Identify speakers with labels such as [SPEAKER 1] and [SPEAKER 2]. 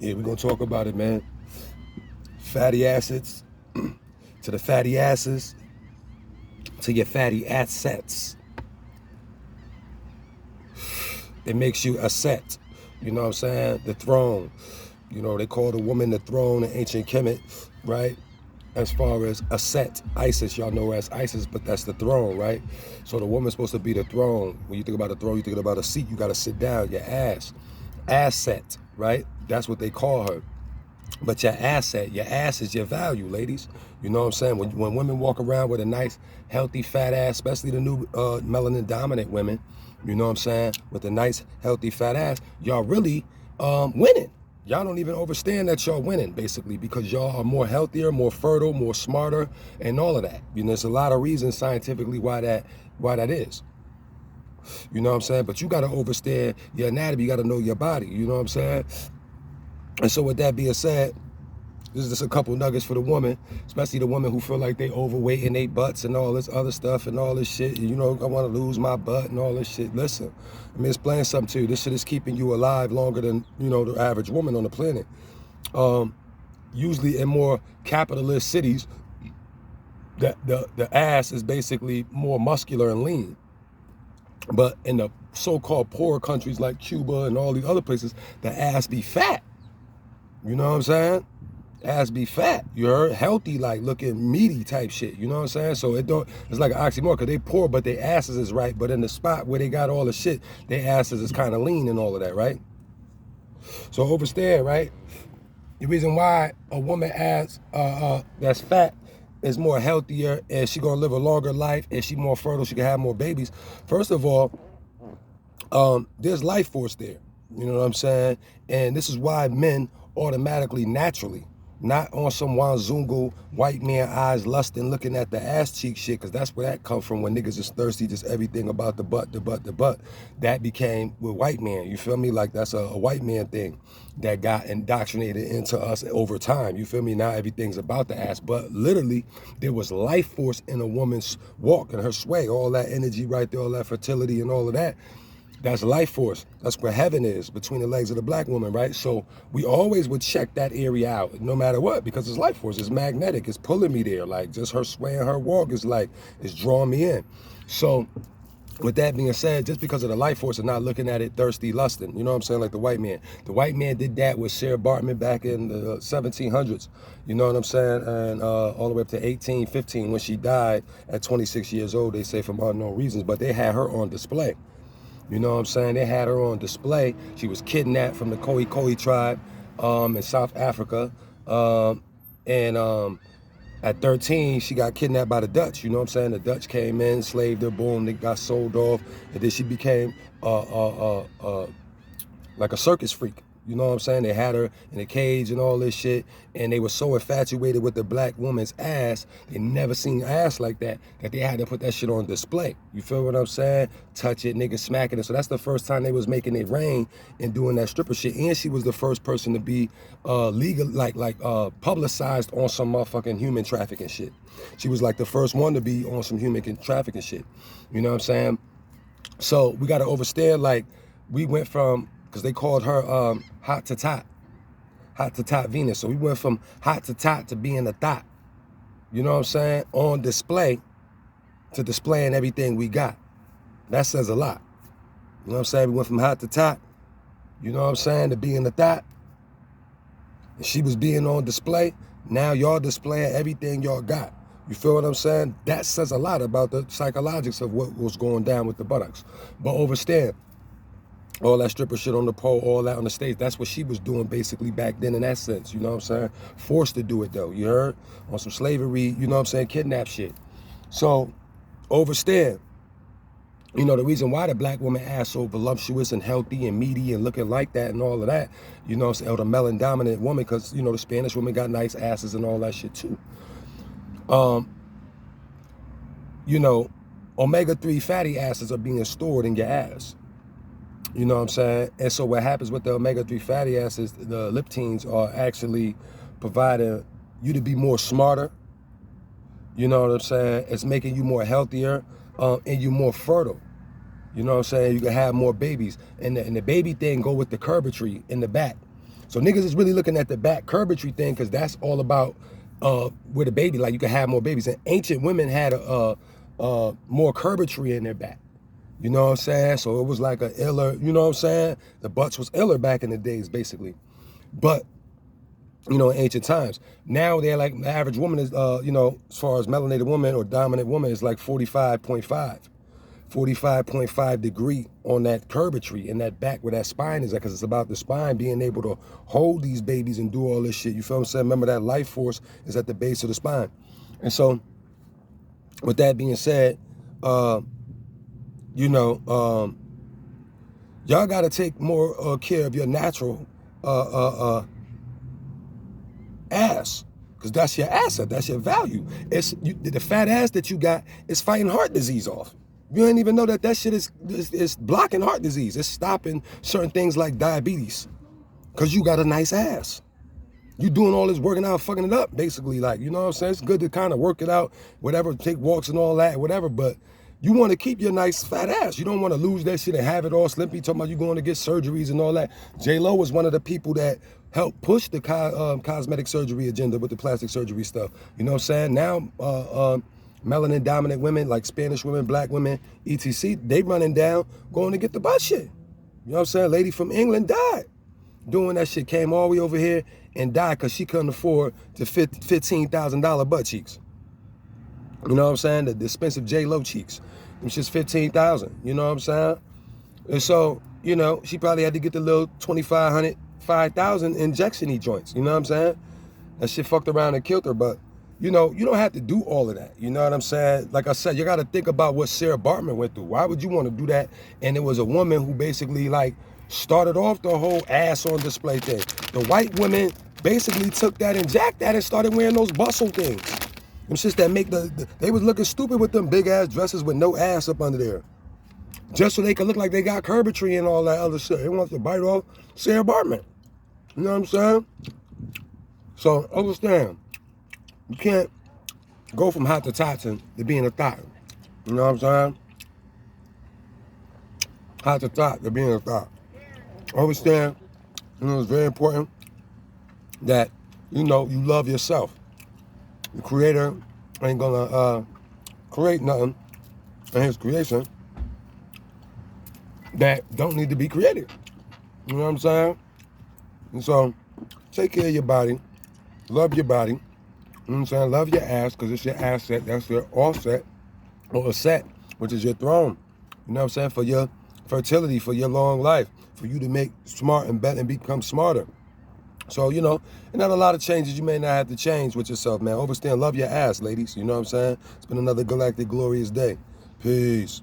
[SPEAKER 1] Yeah, we're gonna talk about it, man. Fatty acids to the fatty acids to your fatty assets. It makes you a set. You know what I'm saying? The throne. You know, they call the woman the throne in ancient Kemet, right? As far as a set, Isis, y'all know as Isis, but that's the throne, right? So the woman's supposed to be the throne. When you think about a throne, you think about a seat. You got to sit down, your ass. Asset, right? That's what they call her. But your asset, your ass is your value, ladies. You know what I'm saying? When women walk around with a nice, healthy, fat ass, especially the new melanin dominant women, you know what I'm saying? With a nice, healthy, fat ass, y'all really winning. Y'all don't even understand that y'all winning, basically, because y'all are more healthier, more fertile, more smarter, and all of that. You know, there's a lot of reasons scientifically why that is. You know what I'm saying? But you got to understand your anatomy. You got to know your body. You know what I'm saying? And so with that being said, this is just a couple nuggets for the woman, especially the women who feel like they overweight in their butts and all this other stuff and all this shit. You know, I want to lose my butt and all this shit. Listen, let me explain something to you. This shit is keeping you alive longer than, you know, the average woman on the planet. Usually in more capitalist cities, the ass is basically more muscular and lean. But in the so-called poor countries like Cuba and all these other places, the ass be fat. You know what I'm saying? Ass be fat. You heard? Healthy, like looking meaty type shit. You know what I'm saying? So it's like an oxymoron, because they poor, but their asses is right. But in the spot where they got all the shit, their asses is kind of lean and all of that, right? So overstand, right? The reason why a woman ass that's fat is more healthier and she gonna live a longer life and she more fertile, she can have more babies. First of all, there's life force there. You know what I'm saying? And this is why men automatically, naturally, not on some Wanzungu white man eyes lusting looking at the ass cheek shit, because that's where that come from when niggas is thirsty, just everything about the butt, the butt, the butt. That became with white man. You feel me? Like that's a white man thing that got indoctrinated into us over time. You feel me? Now everything's about the ass. But literally, there was life force in a woman's walk and her sway, all that energy right there, all that fertility and all of that. That's life force. That's where heaven is, between the legs of the black woman, right? So we always would check that area out, no matter what, because it's life force. It's magnetic. It's pulling me there. Like, just her sway and her walk is like, it's drawing me in. So with that being said, just because of the life force and not looking at it thirsty, lusting, you know what I'm saying? Like the white man. The white man did that with Sarah Bartman back in the 1700s, you know what I'm saying? And all the way up to 1815 when she died at 26 years old, they say, from unknown reasons, but they had her on display. You know what I'm saying? They had her on display. She was kidnapped from the K.O.R tribe in South Africa. And at 13, she got kidnapped by the Dutch. You know what I'm saying? The Dutch came in, enslaved her, boom, they got sold off. And then she became like a circus freak. You know what I'm saying? They had her in a cage and all this shit, and they were so infatuated with the black woman's ass, they never seen ass like that, that they had to put that shit on display. You feel what I'm saying? Touch it, niggas smacking it. So that's the first time they was making it rain and doing that stripper shit. And she was the first person to be legal, publicized on some motherfucking human trafficking shit. She was like the first one to be on some human trafficking shit. You know what I'm saying? So we got to understand, like, we went from, because they called her hot to top Venus. So we went from hot to top to being a thought, you know what I'm saying, on display, to displaying everything we got. That says a lot. You know what I'm saying? We went from hot to top, you know what I'm saying, to being a thought. And she was being on display. Now y'all displaying everything y'all got. You feel what I'm saying? That says a lot about the psychologics of what was going down with the buttocks. But understand, all that stripper shit on the pole, all that on the stage, that's what she was doing basically back then in that sense, you know what I'm saying? Forced to do it though, you heard? On some slavery, you know what I'm saying, kidnap shit. So, overstand, you know, the reason why the black woman ass so voluptuous and healthy and meaty and looking like that and all of that, you know what I'm saying, or the melon dominant woman, because, you know, the Spanish women got nice asses and all that shit too. You know, omega-3 fatty acids are being stored in your ass. You know what I'm saying? And so what happens with the omega-3 fatty acids, the leptines are actually providing you to be more smarter. You know what I'm saying? It's making you more healthier and you more fertile. You know what I'm saying? You can have more babies. And the baby thing go with the curvatry in the back. So niggas is really looking at the back curvatry thing because that's all about with a baby, like you can have more babies. And ancient women had more curvatry in their back. You know what I'm saying? So it was like a iller, you know what I'm saying? The butts was iller back in the days, basically. But, you know, in ancient times. Now they're like, the average woman is, you know, as far as melanated woman or dominant woman is like 45.5 degree on that curvatry in that back where that spine is at, because it's about the spine being able to hold these babies and do all this shit. You feel what I'm saying? Remember that life force is at the base of the spine. And so, with that being said, you know, y'all got to take more care of your natural ass, because that's your asset, that's your value. It's the fat ass that you got is fighting heart disease off. You didn't even know that that shit is blocking heart disease. It's stopping certain things like diabetes, because you got a nice ass. You doing all this working out, fucking it up, basically. Like, you know what I'm saying? It's good to kind of work it out, whatever, take walks and all that, whatever, but you want to keep your nice fat ass. You don't want to lose that shit and have it all slimpy, talking about you going to get surgeries and all that. J-Lo was one of the people that helped push the cosmetic surgery agenda with the plastic surgery stuff. You know what I'm saying? Now, melanin dominant women, like Spanish women, black women, etc., they running down, going to get the butt shit. You know what I'm saying? Lady from England died doing that shit, came all the way over here and died because she couldn't afford the $15,000 butt cheeks. You know what I'm saying? The expensive J-Lo cheeks. Them shit's $15,000. You know what I'm saying? And so, you know, she probably had to get the little $2,500, $5,000 injection-y joints. You know what I'm saying? That shit fucked around and killed her. But, you know, you don't have to do all of that. You know what I'm saying? Like I said, you got to think about what Sarah Bartman went through. Why would you want to do that? And it was a woman who basically, like, started off the whole ass on display thing. The white women basically took that and jacked that and started wearing those bustle things. Them shits that make they was looking stupid with them big ass dresses with no ass up under there. Just so they could look like they got curvatry and all that other shit. They want to bite off Sarah Bartman. You know what I'm saying? So understand, you can't go from hot to tot to being a thot. You know what I'm saying? Hot to tot to being a thot. Understand, you know, it's very important that, you know, you love yourself. The creator ain't gonna create nothing in his creation that don't need to be created. You know what I'm saying? And so, take care of your body. Love your body. You know what I'm saying? Love your ass, because it's your asset. That's your offset, or a set, which is your throne. You know what I'm saying? For your fertility, for your long life, for you to make smart and better and become smarter. So, you know, and not a lot of changes you may not have to change with yourself, man. Overstand, love your ass, ladies. You know what I'm saying? It's been another galactic glorious day. Peace.